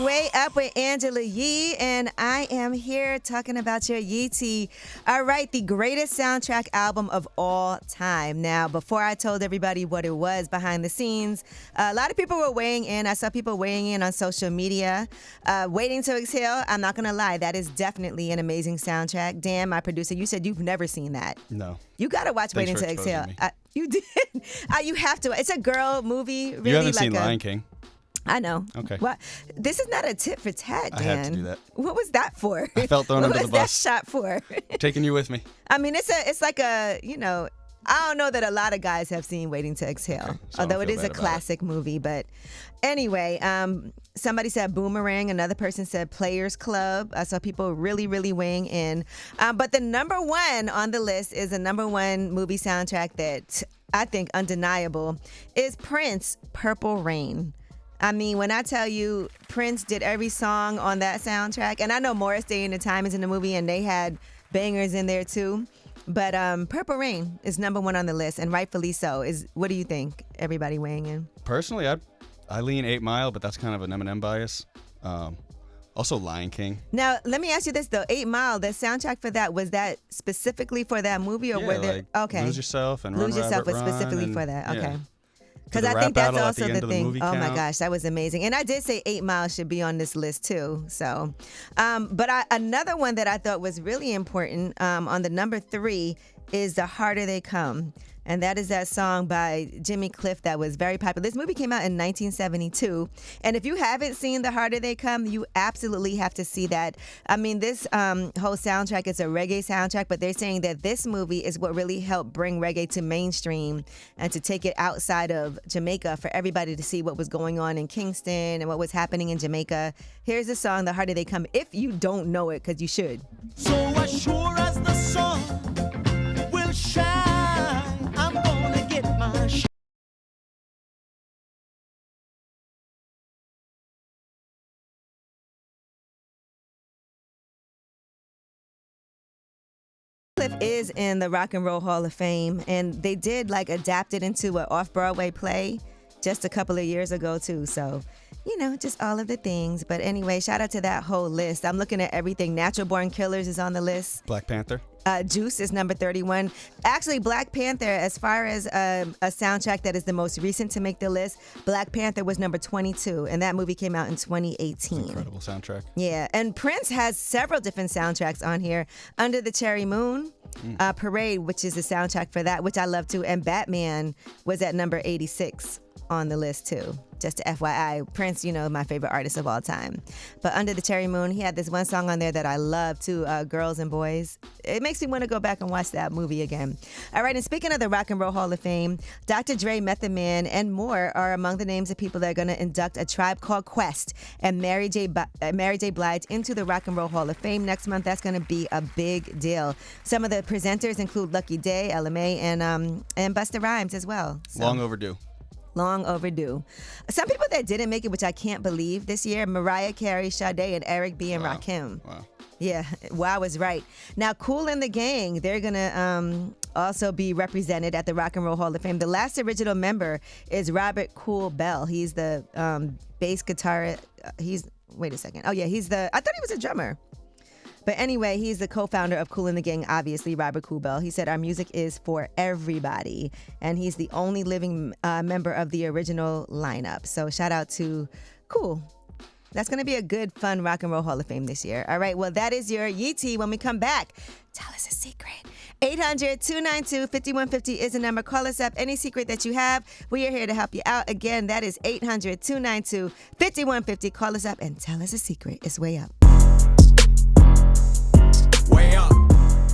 Way Up with Angela Yee, and I am here talking about your Yee Tea. All right, the greatest soundtrack album of all time. Now, before I told everybody what it was behind the scenes, a lot of people were weighing in. I saw people weighing in on social media. Waiting to Exhale, I'm not going to lie, that is definitely an amazing soundtrack. Dan, my producer, you said you've never seen that. No. You got to watch Waiting to Exhale. You did. You have to. It's a girl movie. Really, you haven't seen Lion King. I know. Okay. Well, this is not a tit for tat, Dan. I had to do that. What was that for? I felt thrown under the bus. What was that shot for? Taking you with me. I mean, it's like a, I don't know that a lot of guys have seen Waiting to Exhale, Okay, so although it is a classic movie. But anyway, somebody said Boomerang. Another person said Players Club. I saw people really, really weighing in. But the number one on the list is a number one movie soundtrack that I think undeniable is Prince, Purple Rain. I mean, when I tell you Prince did every song on that soundtrack, and I know Morris Day and the Time is in the movie, and they had bangers in there too. But Purple Rain is number one on the list, and rightfully so. What do you think? Everybody weighing in. Personally, I lean 8 Mile, but that's kind of an Eminem bias. Also, Lion King. Now, let me ask you this though: 8 Mile, the soundtrack for that, was that specifically for that movie, or were there? Okay. Lose Yourself and Lose Run, Yourself Rabbit, was specifically Run, for that. Okay. Yeah. Because I think that's also the thing. Oh my gosh, that was amazing. And I did say 8 Mile should be on this list too. So, but another one that I thought was really important on the number 3 is The Harder They Come. And that is that song by Jimmy Cliff that was very popular. This movie came out in 1972. And if you haven't seen The Harder They Come, you absolutely have to see that. I mean, this whole soundtrack is a reggae soundtrack, but they're saying that this movie is what really helped bring reggae to mainstream and to take it outside of Jamaica for everybody to see what was going on in Kingston and what was happening in Jamaica. Here's the song, The Harder They Come, if you don't know it, because you should. So as sure as the sun will shine, I'm gonna get my shine. Cliff is in the Rock and Roll Hall of Fame, and they did adapt it into an off-Broadway play just a couple of years ago too. So, just all of the things. But anyway, shout out to that whole list. I'm looking at everything. Natural Born Killers is on the list. Black Panther. Juice is number 31. Actually, Black Panther, as far as a soundtrack that is the most recent to make the list, Black Panther was number 22, and that movie came out in 2018. Incredible soundtrack. Yeah, and Prince has several different soundtracks on here. Under the Cherry Moon, Parade, which is the soundtrack for that, which I love too, and Batman was at number 86 on the list too. Just to FYI, Prince, my favorite artist of all time. But Under the Cherry Moon, he had this one song on there that I love too, Girls and Boys. It makes me want to go back and watch that movie again. All right, and speaking of the Rock and Roll Hall of Fame, Dr. Dre, Method Man, and more are among the names of people that are going to induct A Tribe Called Quest and Mary J. Blige into the Rock and Roll Hall of Fame next month. That's going to be a big deal. Some of the presenters include Lucky Day, LMA, and Busta Rhymes as well. So. Long overdue. Long overdue. Some people that didn't make it, which I can't believe this year, Mariah Carey, Sade, and Eric B. and Rakim. Wow. Yeah, wow was right. Now, Kool and the Gang, they're going to also be represented at the Rock and Roll Hall of Fame. The last original member is Robert Kool Bell. He's the bass guitarist. Wait a second. Oh, yeah, I thought he was a drummer. But anyway, he's the co-founder of Kool and the Gang, obviously, Robert Kool Bell. He said, our music is for everybody. And he's the only living member of the original lineup. So shout out to Kool. That's going to be a good, fun Rock and Roll Hall of Fame this year. All right, well, that is your Yee Tea. When we come back, tell us a secret. 800-292-5150 is the number. Call us up. Any secret that you have, we are here to help you out. Again, that is 800-292-5150. Call us up and tell us a secret. It's Way Up.